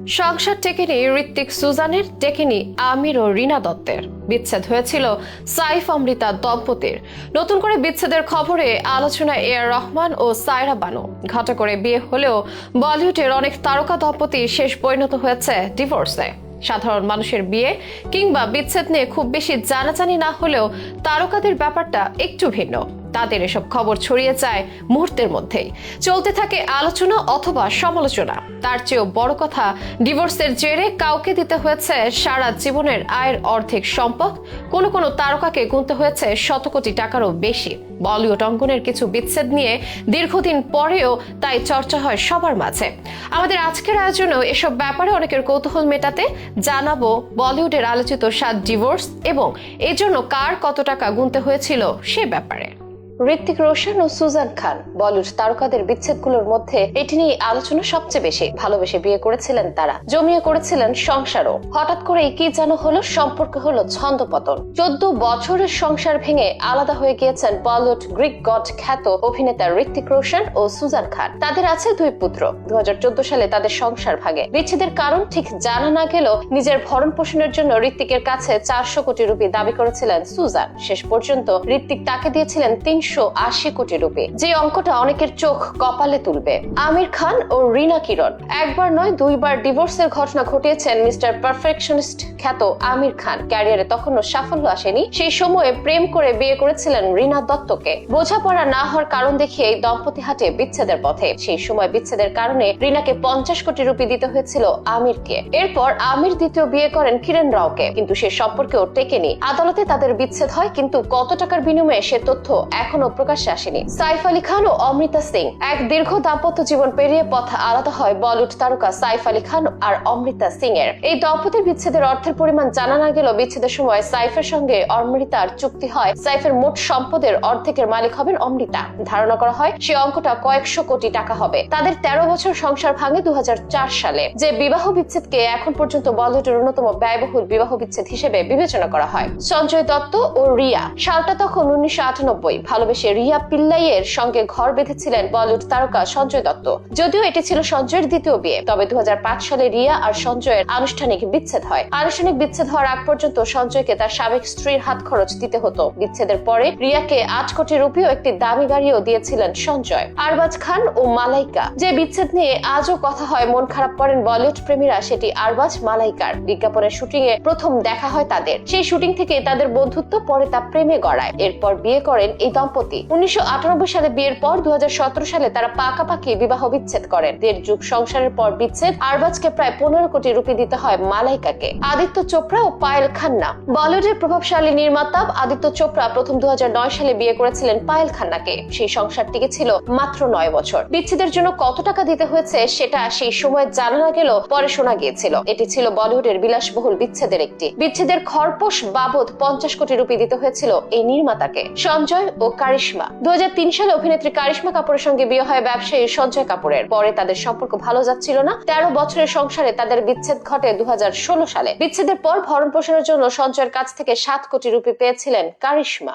সংসার টেকেনি ঋত্বিক সুজানের, টেকেনি আমির ও রিনা দত্তের। বিচ্ছেদ হয়েছিল সাইফ অমৃতা দম্পতির। নতুন করে বিচ্ছেদের খবরে আলোচনায় এআর রহমান ও সায়রা বানু। ঘটা করে বিয়ে হলেও বলিউডের অনেক তারকা দম্পতি শেষ পরিণত হয়েছে ডিভোর্সে। সাধারণ মানুষের বিয়ে কিংবা বিচ্ছেদ নিয়ে খুব বেশি জানাজানি না হলেও তারকাদের ব্যাপারটা একটু ভিন্ন। তাদের এসব খবর ছড়িয়ে যায় মুহূর্তের মধ্যেই, চলতে থাকে আলোচনা অথবা সমালোচনা। তার চেয়েও বড় কথা, ডিভোর্সের জেরে কাউকে দিতে হয়েছে সারা জীবনের আয়ের অর্ধেক সম্পদ, কোনো তারকাকে গুনতে হয়েছে শত কোটি টাকারও বেশি। বলিউড অঙ্গনের কিছু বিচ্ছেদ নিয়ে দীর্ঘদিন পরেও তাই চর্চা হয় সবার মাঝে। আমাদের আজকের আয়োজনেও এসব ব্যাপারে অনেকের কৌতূহল মেটাতে জানাবো বলিউডের আলোচিত 7 ডিভোর্স এবং এজন্য কার কত টাকা গুনতে হয়েছিল সে ব্যাপারে। ঋত্বিক রোশন ও সুজান খান, বলিউড তারকাদের বিচ্ছেদগুলোর মধ্যে এটি নিয়ে আলোচনা সবচেয়ে বেশি। ভালোবেসে বিয়ে করেছিলেন তারা, জমিয়ে করেছিলেন সংসারও। হঠাৎ করে কি যেন হলো, সম্পর্ক হলো ছন্দপতন। 14 বছরের সংসার ভেঙে আলাদা হয়ে গিয়েছেন বলিউড গ্রিক গড খ্যাত অভিনেতা ঋত্বিক রোশন ও সুজান খান। তাদের আছে 2 পুত্র। 2014 সালে তাদের সংসার ভাঙে। বিচ্ছেদের কারণ ঠিক জানা না গেলেও নিজের ভরণ পোষণের জন্য ঋত্বিকের কাছে 400 কোটি রুপি দাবি করেছিলেন সুজান। শেষ পর্যন্ত ঋত্বিক তাকে দিয়েছিলেন 380 কোটি রুপি, যে অঙ্কটা অনেকের চোখ কপালে তুলবে। আমির খান ও রিনা কিরণ একবার নয় 2বার ডিভোর্সের ঘটনা ঘটিয়েছেন মিস্টার পারফেকশনিস্ট খ্যাত আমির খান। ক্যারিয়ারে তখনও সাফল্য আসেনি, সেই সময়ে প্রেম করে বিয়ে করেছিলেন রিনা দত্তকে। বোঝাপড়া না হওয়ার কারণ দেখিয়ে এই দম্পতি হাঁটে বিচ্ছেদের পথে। সেই সময় বিচ্ছেদের কারণে রিনাকে 50 কোটি রুপি দিতে হয়েছিল আমিরকে। এরপর আমির দ্বিতীয় বিয়ে করেন কিরণ রাওকে, কিন্তু সে সম্পর্কেও টেকেনি। আদালতে তাদের বিচ্ছেদ হয়, কিন্তু কত টাকার বিনিময়ে সে তথ্য এখনো প্রকাশ্যে আসেনি। সাইফ আলী খান ও অমৃতা সিং, এক দীর্ঘ দাম্পত্য জীবন পেরিয়ে পথ আলাদা হয় বলিউড তারকা সাইফ আলী খান আর অমৃতা সিং এর। এই দম্পতির বিচ্ছেদের অর্থের পরিমাণ জানা না গেলেও বিচ্ছেদের সময় সাইফের সঙ্গে অমৃতার চুক্তি হয় সাইফের মোট সম্পদের অর্ধেকের মালিক হবেন অমৃতা। ধারণা করা হয় সে অঙ্কটা কয়েকশো কোটি টাকা হবে। তাদের 13 বছর সংসার ভাঙে 2004 সালে, যে বিবাহ বিচ্ছেদকে এখন পর্যন্ত বলিউডের অন্যতম ব্যয়বহুল বিবাহ বিচ্ছেদ হিসেবে বিবেচনা করা হয়। সঞ্জয় দত্ত ও রিয়া, সালটা তখন 1998। ভালোবেসে রিয়া পিল্লাইয়ের সঙ্গে ঘর বেঁধেছিলেন বলিউড তারকা সঞ্জয় দত্ত। যদিও এটি ছিল সঞ্জয়ের দ্বিতীয় বিয়ে, তবে 2005 সালে রিয়া আর সঞ্জয়ের আনুষ্ঠানিক বিচ্ছেদ হয়। আনুষ্ঠানিক বিচ্ছেদ হওয়ার আগ পর্যন্ত সঞ্জয়কে তার সাবেক স্ত্রীর হাত খরচ দিতে হতো। বিচ্ছেদের পরে রিয়াকে 8 কোটি রুপি ও একটি দামি গাড়িও দিয়েছিলেন সঞ্জয়। আরবাজ খান ও মালাইকা, যে বিচ্ছেদ নিয়ে আজও কথা হয়, মন খারাপ করেন বলিউড প্রেমীরা, সেটি আরবাজ মালাইকার। বিজ্ঞাপনের শুটিং এ প্রথম দেখা হয় তাদের। সেই শুটিং থেকে তাদের বন্ধুত্ব, পরে তা প্রেমে গড়ায়। এরপর বিয়ে করেন এই দম্পতি। 1998 সালে বিয়ের পর 2017 সালে তারা পাকাপাকি বিবাহ বিচ্ছেদ করেন। 1.5 যুগ সংসারের পর বিচ্ছেদ। আরবাজকে প্রায় 15 কোটি রুপি দিতে হয় মালাইকাকে। আদিত্য চোপড়া ও পায়েল খান্না, বলিউডের প্রভাবশালী নির্মাতা আদিত্য চোপড়া প্রথম 2009 সালে বিয়ে করেছিলেন পায়েল খান্নাকে। সেই সংসার টিকেছিল মাত্র 9 বছর। বিচ্ছেদের জন্য কত টাকা দিতে হয়েছে সেটা সেই সময় জানা না গেলেও পরে শোনা গিয়েছিল। এটি ছিল বলিউডের বিলাসবহুল বিচ্ছেদের একটি। বিচ্ছেদের খরপোশ বাবদ 50 কোটি রুপি দিতে হয়েছিল এই নির্মাতাকে। সঞ্জয় ও কারিশমা, 2003 সালে অভিনেত্রী কারিশমা কাপুরের সঙ্গে বিয়ে হয় ব্যবসায়ী সঞ্জয় কাপুরের। পরে তাদের সম্পর্ক ভালো যাচ্ছিল না। 13 বছরের সংসারে তাদের বিচ্ছেদ ঘটে 2016 সালে। বিচ্ছেদের পর ভরণ পোষণের জন্য সঞ্জয়ের কাছ থেকে 7 কোটি রুপি পেয়েছিলেন কারিশমা।